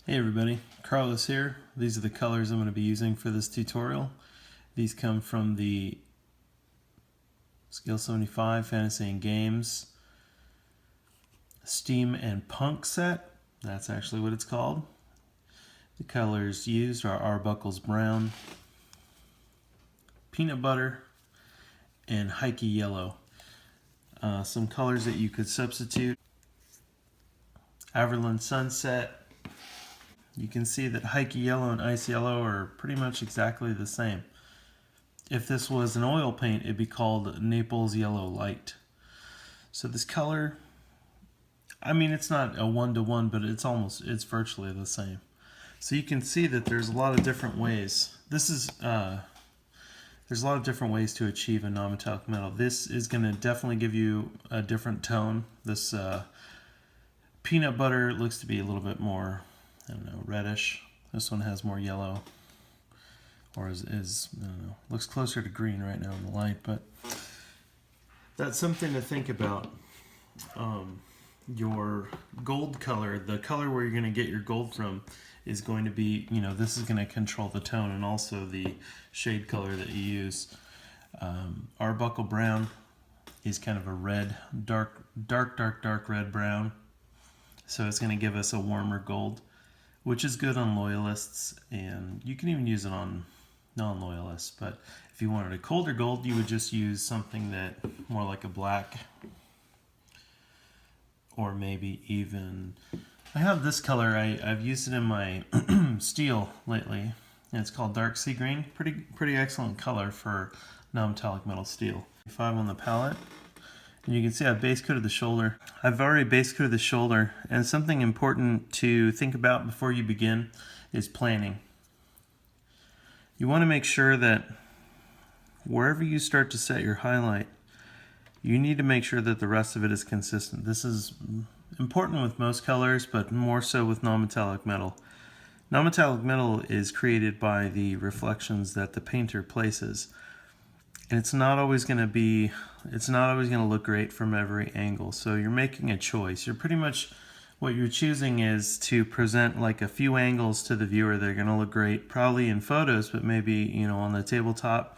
Hey everybody, Carlos here. These are the colors I'm going to be using for this tutorial. These come from the Scale 75 Fantasy and Games Steam and Punk set. That's actually what it's called. The colors used are Arbuckle's Brown, Peanut Butter, and Hikey Yellow. Some colors that you could substitute: Averland Sunset. You can see that Hikey Yellow and Ice Yellow are pretty much exactly the same. If this was an oil paint, it'd be called Naples Yellow Light. So this color, I mean, it's not a one-to-one, but it's virtually the same. So you can see that there's a lot of different ways. There's a lot of different ways to achieve a non-metallic metal. This is going to definitely give you a different tone. This peanut butter looks to be a little bit more, I don't know, reddish. This one has more yellow, or is I don't know, looks closer to green right now in the light, but that's something to think about. Your gold color, the color where you're going to get your gold from, is going to be, this is going to control the tone and also the shade color that you use. Arbuckle Brown is kind of a red, dark red brown. So it's going to give us a warmer gold, which is good on loyalists, and you can even use it on non-loyalists. But if you wanted a colder gold, you would just use something that more like a black, or maybe even, I have this color, I've used it in my steel lately, and it's called Dark Sea Green. Pretty excellent color for non-metallic metal steel. 5 on the palette, and you can see I've base coated the shoulder. I've already base coated the shoulder, and something important to think about before you begin is planning. You want to make sure that wherever you start to set your highlight, you need to make sure that the rest of it is consistent. This is important with most colors, but more so with non-metallic metal. Non-metallic metal is created by the reflections that the painter places, and it's not always going to look great from every angle. So you're making a choice. You're pretty much, what you're choosing is to present like a few angles to the viewer that are going to look great, probably in photos, but maybe on the tabletop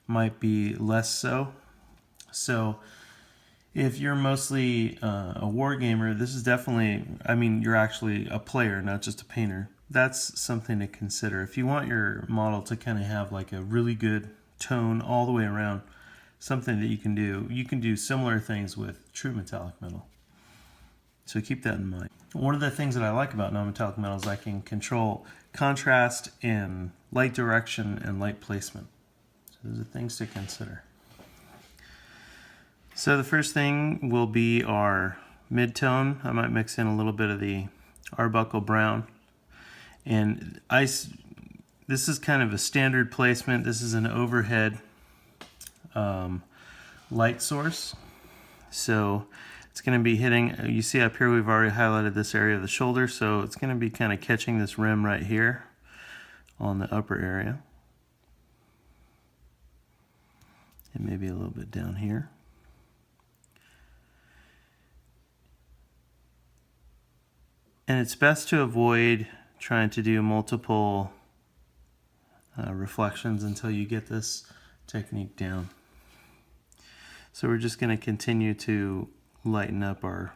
might be less so. So if you're mostly a war gamer, this is definitely, you're actually a player, not just a painter. That's something to consider. If you want your model to kind of have like a really good tone all the way around, something that you can do similar things with true metallic metal. So keep that in mind. One of the things that I like about non-metallic metal is I can control contrast and light direction and light placement. So those are things to consider. So the first thing will be our mid-tone. I might mix in a little bit of the Arbuckle Brown. And this is kind of a standard placement. This is an overhead light source. So it's going to be hitting, you see up here we've already highlighted this area of the shoulder, so it's going to be kind of catching this rim right here on the upper area. And maybe a little bit down here. And it's best to avoid trying to do multiple reflections until you get this technique down. So we're just going to continue to lighten up our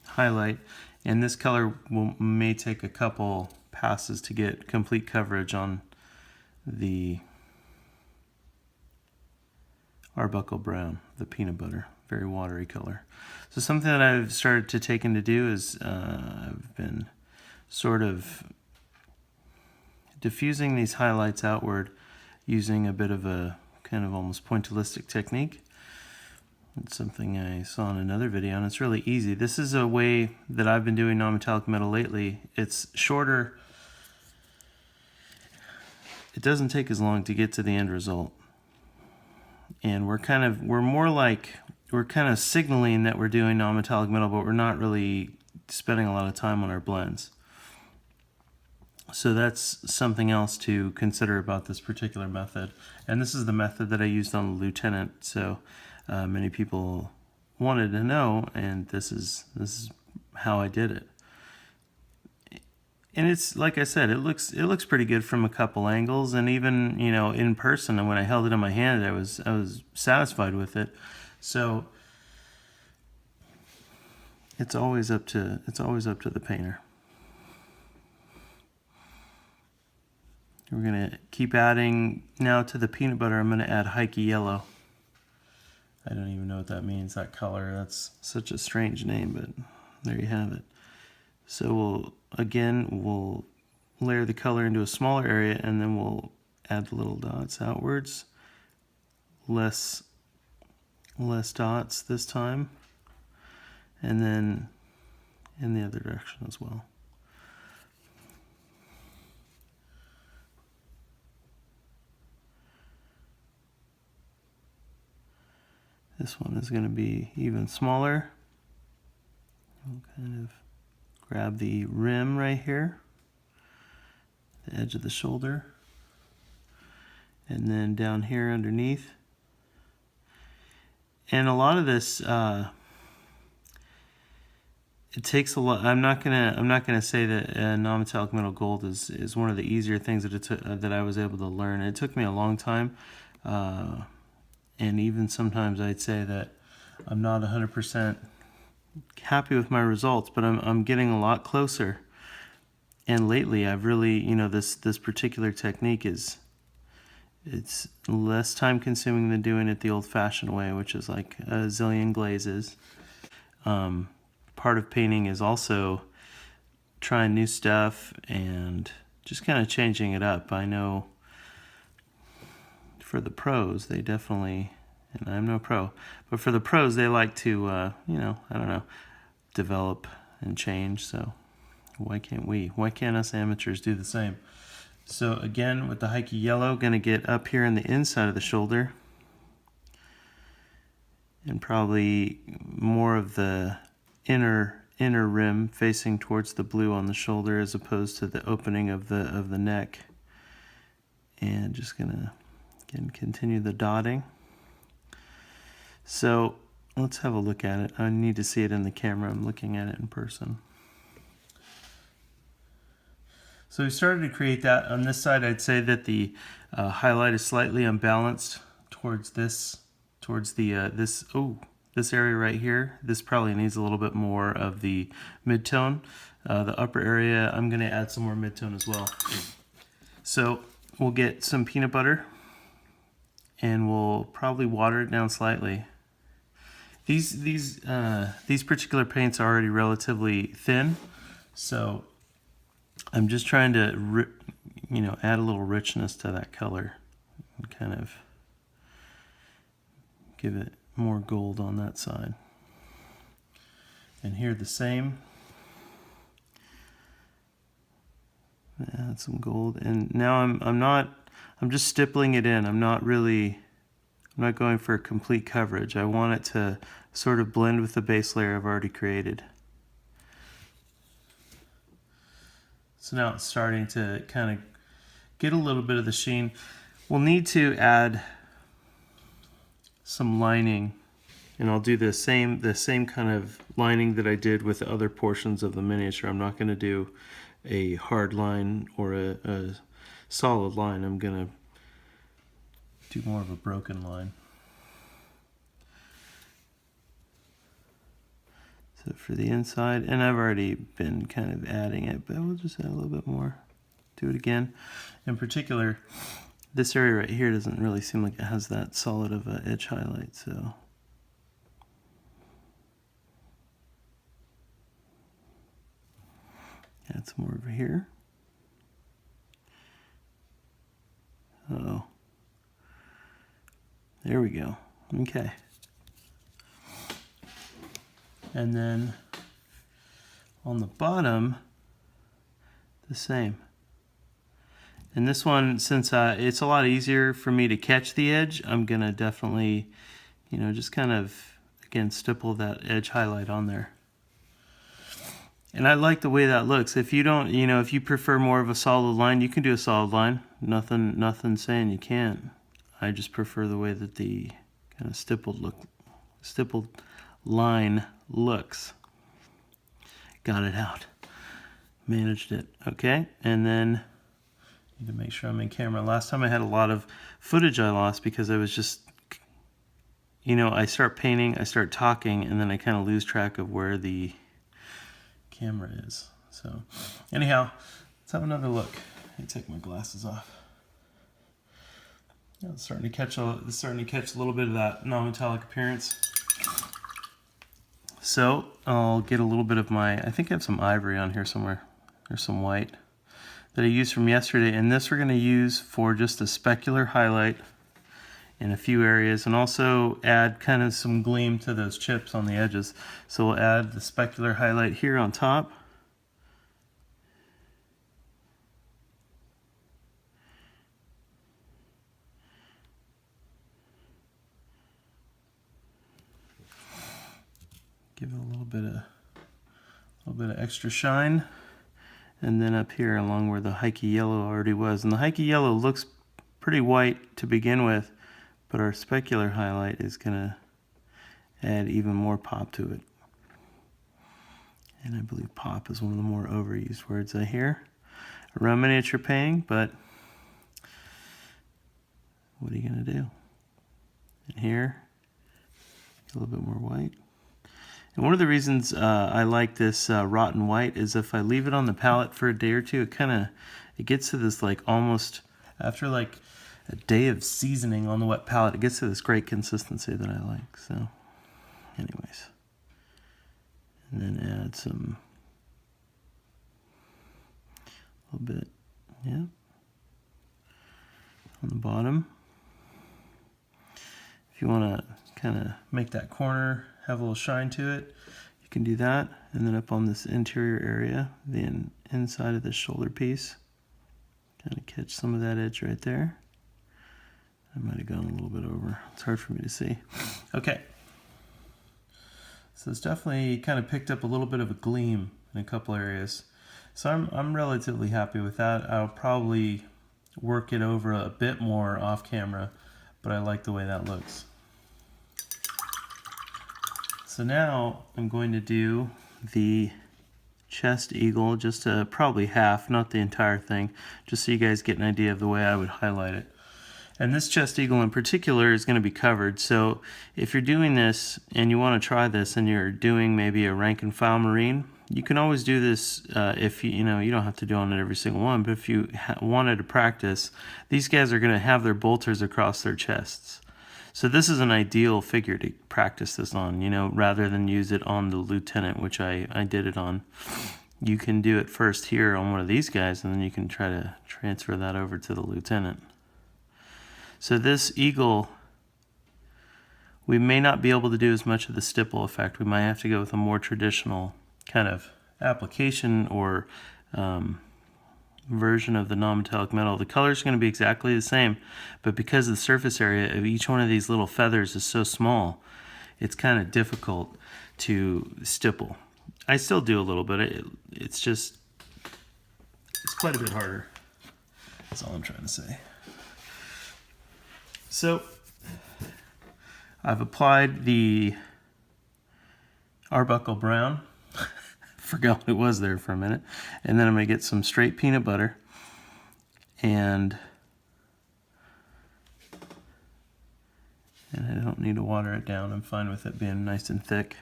highlight, and this color may take a couple passes to get complete coverage on the Arbuckle Brown, the peanut butter, very watery color. So something that I've started to take in to do is I've been sort of diffusing these highlights outward using a bit of a kind of almost pointillistic technique. It's something I saw in another video, and it's really easy. This is a way that I've been doing non-metallic metal lately. It's shorter. It doesn't take as long to get to the end result. And we're kind of signaling that we're doing non-metallic metal, but we're not really spending a lot of time on our blends. So that's something else to consider about this particular method. And this is the method that I used on the Lieutenant. So many people wanted to know, and this is how I did it. And it's like I said, it looks pretty good from a couple angles, and even in person. And when I held it in my hand, I was satisfied with it. So it's always up to the painter. We're gonna keep adding now to the peanut butter. I'm gonna add Heike Yellow. I don't even know what that means, that color. That's such a strange name, but there you have it. So we'll layer the color into a smaller area, and then we'll add the little dots outwards. Less dots this time, and then in the other direction as well. This one is going to be even smaller. We'll kind of grab the rim right here, the edge of the shoulder, and then down here underneath. And a lot of this, it takes a lot. I'm not gonna say that non-metallic metal gold is one of the easier things that I was able to learn. It took me a long time, and even sometimes I'd say that I'm not 100% happy with my results, but I'm getting a lot closer. And lately, I've really, this particular technique it's less time consuming than doing it the old-fashioned way, which is like a zillion glazes. Part of painting is also trying new stuff and just kind of changing it up. I know for the pros, they definitely, and I'm no pro, but for the pros, they like to, I don't know, develop and change. So why can't we? Why can't us amateurs do the same? So again, with the Heike Yellow, going to get up here in the inside of the shoulder, and probably more of the inner rim facing towards the blue on the shoulder, as opposed to the opening of the neck. And just gonna again continue the dotting. So let's have a look at it. I need to see it in the camera. I'm looking at it in person. So we started to create that. On this side, I'd say that the highlight is slightly unbalanced towards this area right here. This probably needs a little bit more of the mid-tone. The upper area, I'm going to add some more mid-tone as well. So we'll get some peanut butter, and we'll probably water it down slightly. These particular paints are already relatively thin, so I'm just trying to add a little richness to that color and kind of give it more gold on that side. And here the same. Add some gold, and now I'm just stippling it in. I'm not going for a complete coverage. I want it to sort of blend with the base layer I've already created. So now it's starting to kind of get a little bit of the sheen. We'll need to add some lining, and I'll do the same kind of lining that I did with the other portions of the miniature. I'm not going to do a hard line or a solid line. I'm going to do more of a broken line. So for the inside, and I've already been kind of adding it, but we'll just add a little bit more. Do it again. In particular, this area right here doesn't really seem like it has that solid of an edge highlight, so add some more over here. Oh, there we go. Okay. And then on the bottom, the same. And this one, since it's a lot easier for me to catch the edge, I'm gonna definitely, just kind of, again, stipple that edge highlight on there. And I like the way that looks. If you don't, if you prefer more of a solid line, you can do a solid line. Nothing saying you can't. I just prefer the way that the kind of stippled line looks. Got it out. managed it. Okay, and then need to make sure I'm in camera. Last time I had a lot of footage I lost because I was just, you know, I start painting, I start talking, and then I kind of lose track of where the camera is. So anyhow, let's have another look. Let me take my glasses off. Yeah, it's starting to catch a little bit of that non-metallic appearance. So I'll get a little bit of my, I think I have some ivory on here somewhere. There's some white that I used from yesterday, and this we're going to use for just a specular highlight in a few areas, and also add kind of some gleam to those chips on the edges. So we'll add the specular highlight here on top. Give it a little bit of extra shine. And then up here along where the hikey yellow already was. And the hikey yellow looks pretty white to begin with, but our specular highlight is gonna add even more pop to it. And I believe pop is one of the more overused words I hear around miniature painting, but what are you gonna do? And here, a little bit more white. And one of the reasons I like this rotten white is if I leave it on the palette for a day or two, it gets to this like almost, after like a day of seasoning on the wet palette, it gets to this great consistency that I like. So anyways, and then add some, a little bit, yeah, on the bottom. If you want to kind of make that corner have a little shine to it, you can do that. And then up on this interior area, the inside of the shoulder piece, kind of catch some of that edge right there. I might have gone a little bit over. It's hard for me to see. Okay. So it's definitely kind of picked up a little bit of a gleam in a couple areas. So I'm relatively happy with that. I'll probably work it over a bit more off camera, but I like the way that looks. So now I'm going to do the chest eagle, just probably half, not the entire thing, just so you guys get an idea of the way I would highlight it. And this chest eagle in particular is going to be covered. So if you're doing this and you want to try this and you're doing maybe a rank and file marine, you can always do this if you don't have to do on it every single one, but if you wanted to practice, these guys are going to have their bolters across their chests. So this is an ideal figure to practice this on, rather than use it on the lieutenant, which I did it on. You can do it first here on one of these guys, and then you can try to transfer that over to the lieutenant. So this eagle, we may not be able to do as much of the stipple effect. We might have to go with a more traditional kind of application or version of the non-metallic metal. The color is going to be exactly the same, but because the surface area of each one of these little feathers is so small, it's kind of difficult to stipple. I still do a little bit. It's quite a bit harder. That's all I'm trying to say. So I've applied the Arbuckle Brown. Forgot what it was there for a minute. And then I'm going to get some straight peanut butter. And I don't need to water it down. I'm fine with it being nice and thick.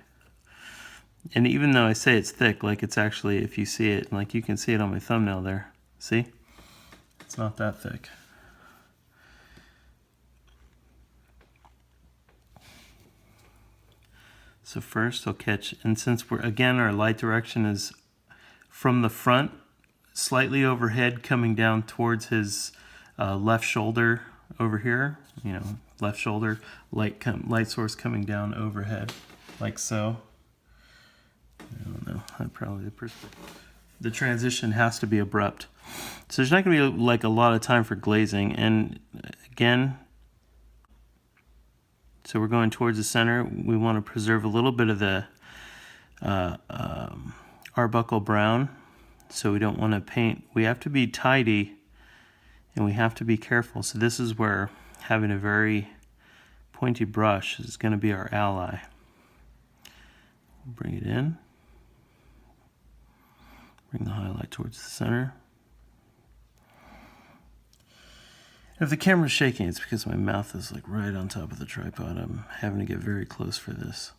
And even though I say it's thick, like it's actually, if you see it, like you can see it on my thumbnail there. See? It's not that thick. So first I'll catch, and since our light direction is from the front, slightly overhead, coming down towards his left shoulder over here, left shoulder, light source coming down overhead, like so. I don't know, the transition has to be abrupt. So there's not going to be like a lot of time for glazing, and again, so we're going towards the center. We want to preserve a little bit of the Arbuckle Brown, so we don't want to paint. We have to be tidy, and we have to be careful. So this is where having a very pointy brush is going to be our ally. Bring it in. Bring the highlight towards the center. If the camera's shaking, it's because my mouth is like right on top of the tripod. I'm having to get very close for this.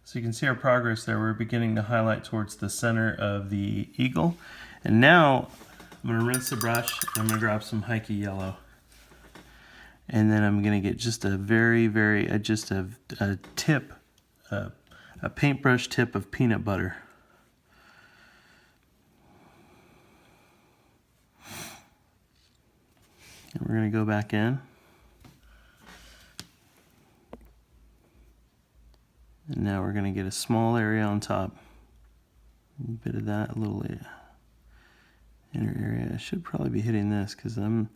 So you can see our progress there. We're beginning to highlight towards the center of the eagle. And now I'm going to rinse the brush and I'm going to grab some Hikey yellow. And then I'm going to get just a just a tip, a paintbrush tip of peanut butter. And we're going to go back in. And now we're going to get a small area on top. A bit of that, a little inner area. I should probably be hitting this because I'm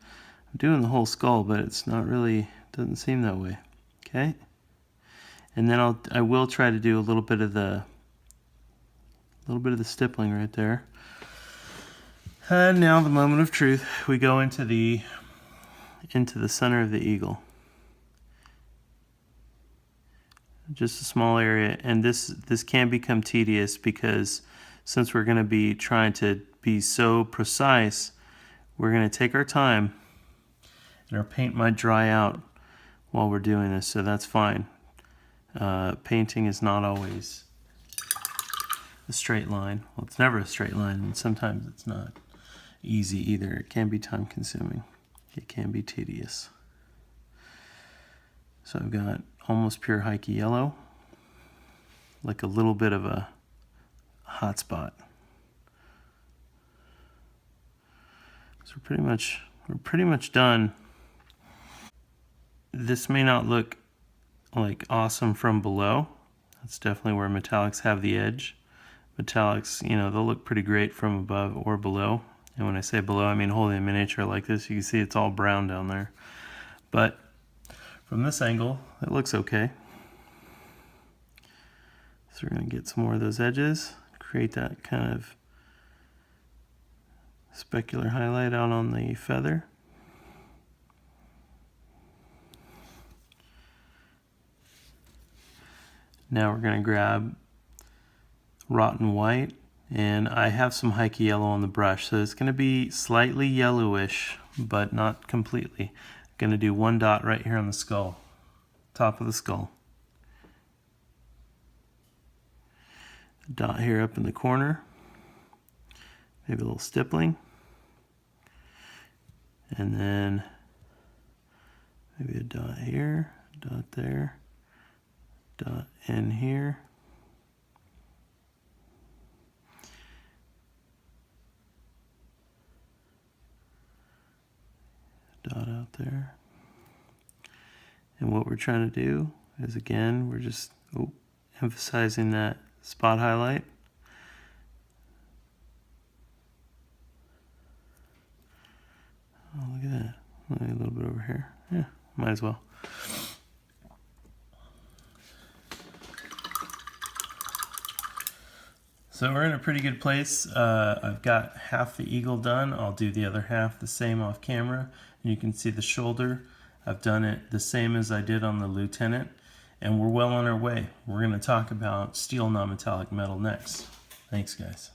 doing the whole skull, but it's not really, doesn't seem that way. Okay. And then I will try to do a little bit of the stippling right there. And now the moment of truth. We go into the center of the eagle. Just a small area, and this can become tedious because since we're going to be trying to be so precise, we're going to take our time, and our paint might dry out while we're doing this, so that's fine. Painting is not always a straight line. Well, it's never a straight line, and sometimes it's not easy either. It can be time consuming. It can be tedious. So I've got almost pure Hikey yellow, like a little bit of a hot spot. So we're pretty much done. This may not look like awesome from below. That's definitely where metallics have the edge. Metallics, you know, they'll look pretty great from above or below. And when I say below, I mean holding a miniature like this. You can see it's all brown down there. But from this angle, it looks okay. So we're going to get some more of those edges, create that kind of specular highlight out on the feather. Now we're going to grab rotten white, and I have some Hikey yellow on the brush, so it's going to be slightly yellowish, but not completely. Going to do one dot right here on the skull, top of the skull. A dot here up in the corner, maybe a little stippling, and then maybe a dot here, dot there, dot in here. Dot out there. And what we're trying to do is, again, we're just emphasizing that spot highlight. Oh, look at that. Maybe a little bit over here. Yeah, might as well. So we're in a pretty good place. I've got half the eagle done. I'll do the other half the same off camera. And you can see the shoulder. I've done it the same as I did on the lieutenant. And we're well on our way. We're going to talk about steel non-metallic metal next. Thanks, guys.